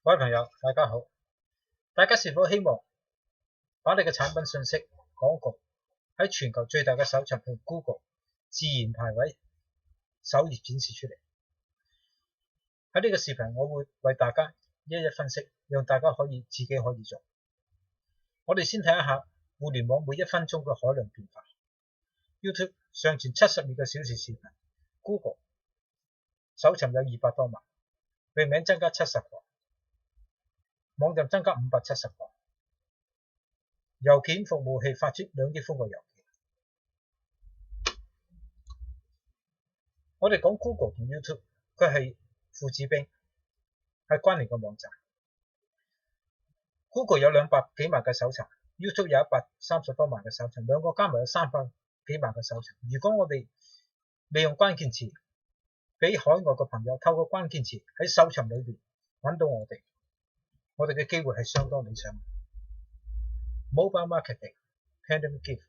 各位朋友，大家好。大家是否希望把你嘅產品信息廣告喺全球最大嘅搜尋器 Google 自然排位首頁展示出嚟？喺呢個視頻我會為大家一一分析，讓大家自己可以做。我哋先睇一下互聯網每一分鐘嘅海量變化。YouTube 上傳72個小時視頻 ，Google 搜尋有200多萬，域名增加70個，網站增加570個，郵件服務器發出2億封個郵件。我哋講 Google 同 YouTube， 佢係父子兵，係關聯嘅網站。Google 有200幾萬嘅搜尋 ，YouTube 有130多萬嘅搜尋，兩個加埋有300幾萬嘅搜尋。如果我哋利用關鍵詞，俾海外嘅朋友透過關鍵詞喺搜尋裏邊揾到我哋嘅機會係相當理想。Mobile marketing pandemic gift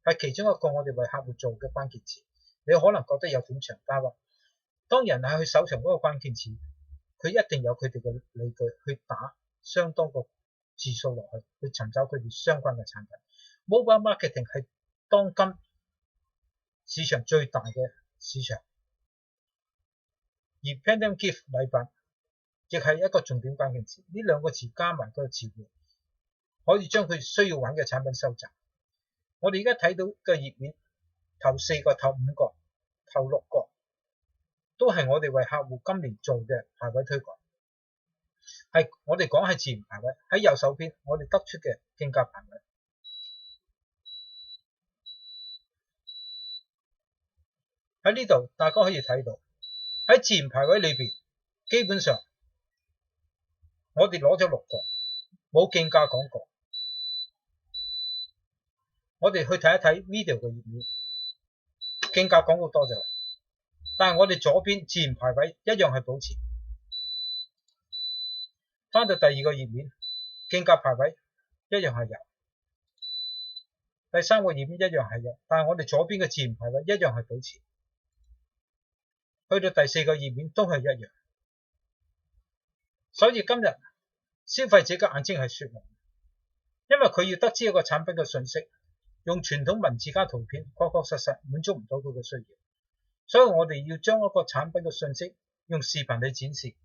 係其中一個我哋為客戶做嘅關鍵詞。你可能覺得有點長，但係當人係去搜尋嗰個關鍵詞，佢一定有佢哋嘅理據去打相當個字數落去尋找佢哋相關嘅產品。Mobile marketing 係當今市場最大嘅市場，而 pandemic gift 禮品亦係一個重點關鍵詞。呢兩個詞加埋個詞彙，可以將佢需要揾嘅產品收集。我哋而家睇到嘅頁面，頭4個、頭5個、頭6個，都係我哋為客戶今年做嘅排位推廣。係我哋講係自然排位，喺右手邊我哋得出嘅競價排位。喺呢度大家可以睇到，喺自然排位裏邊，基本上我哋攞咗6個，冇競價廣告。我哋去睇一睇 video 嘅頁面，競價廣告多咗，但係我哋左邊自然排位一樣係保持。翻到第2個頁面，競價排位一樣係有。第3個頁面一樣係有，但係我哋左邊嘅自然排位一樣係保持。去到第4個頁面都係一樣。所以今日消費者嘅眼睛係雪亮，因為佢要得知一個產品嘅信息，用傳統文字加圖片確實滿足唔到佢嘅需要。所以我哋要將一個產品嘅信息用視頻去展示，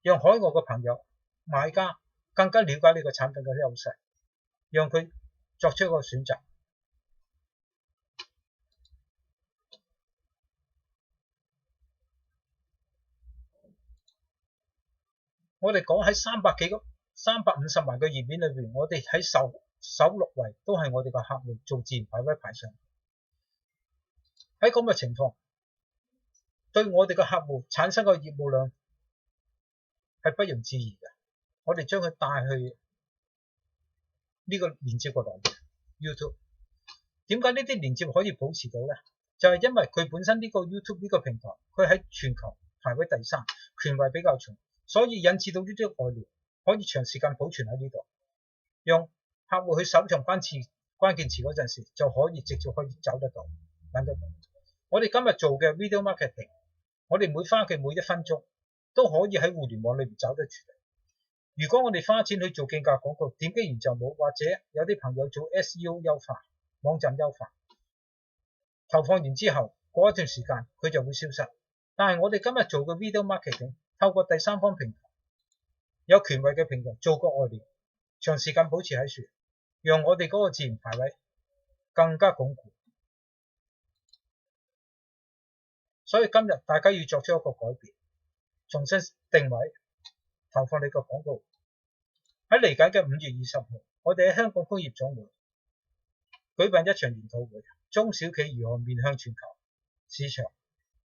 讓海外嘅朋友買家更加了解呢個產品嘅優勢，讓佢作出一個選擇。我哋講喺350萬嘅頁面裏邊，我哋喺首6位都係我哋嘅客戶做自然排位排上。喺咁嘅情況，對我哋嘅客戶產生嘅業務量係不容置疑嘅。我哋將佢帶去呢個連接個來源 YouTube。點解呢啲連接可以保持到呢？就係因為佢本身呢個 YouTube 呢個平台，佢喺全球排位第3，權威比較重，所以引致到呢啲外聯可以長時間保存喺呢度，讓客戶去搜尋關鍵詞嗰陣時，就可以直接找得到、揾得到。我哋今日做嘅 video marketing， 我哋花嘅每1分鐘都可以喺互聯網裏面找得出嚟。如果我哋花錢去做競價廣告，點擊完就冇，或者有啲朋友做 SEO 優化、網站優化，投放完之後過一段時間佢就會消失。但係我哋今日做嘅 video marketing， 透過第三方平台，有權威嘅平台做個外聯，長時間保持喺處，讓我哋嗰個自然排位更加鞏固。所以今日大家要作出一個改變，重新定位，投放你個廣告。喺嚟緊嘅5月20號，我哋喺香港工業總會舉辦一場研討會，中小企如何面向全球市場，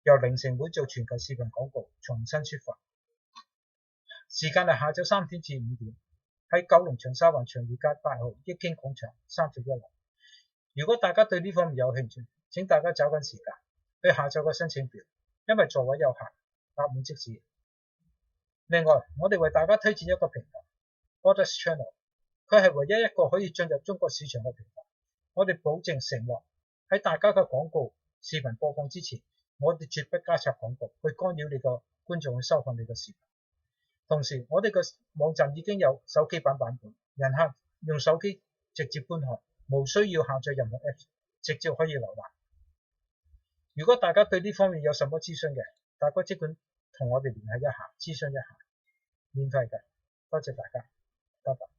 由零成本做全球視頻廣告重新出發。時間係下晝3點至5點，喺九龍長沙灣長裕街8號益京廣場31樓。如果大家對呢方面有興趣，請大家找緊時間去下晝嘅申請表，因為座位有限，答滿即止。另外，我哋為大家推薦一個平台 Audace Channel， 佢係唯一一個可以進入中國市場嘅平台。我哋保證承諾喺大家嘅廣告視頻播放之前，我哋絕不加插廣告去干擾你個觀眾去收看你嘅視頻。同時我哋嘅網站已經有手機版本，人客用手機直接觀看，無需要下載任何 Apps， 直接可以瀏覽。如果大家對呢方面有什麼諮詢嘅，大家即管同我哋聯繫一下，諮詢一下，免費嘅。多謝大家，拜拜。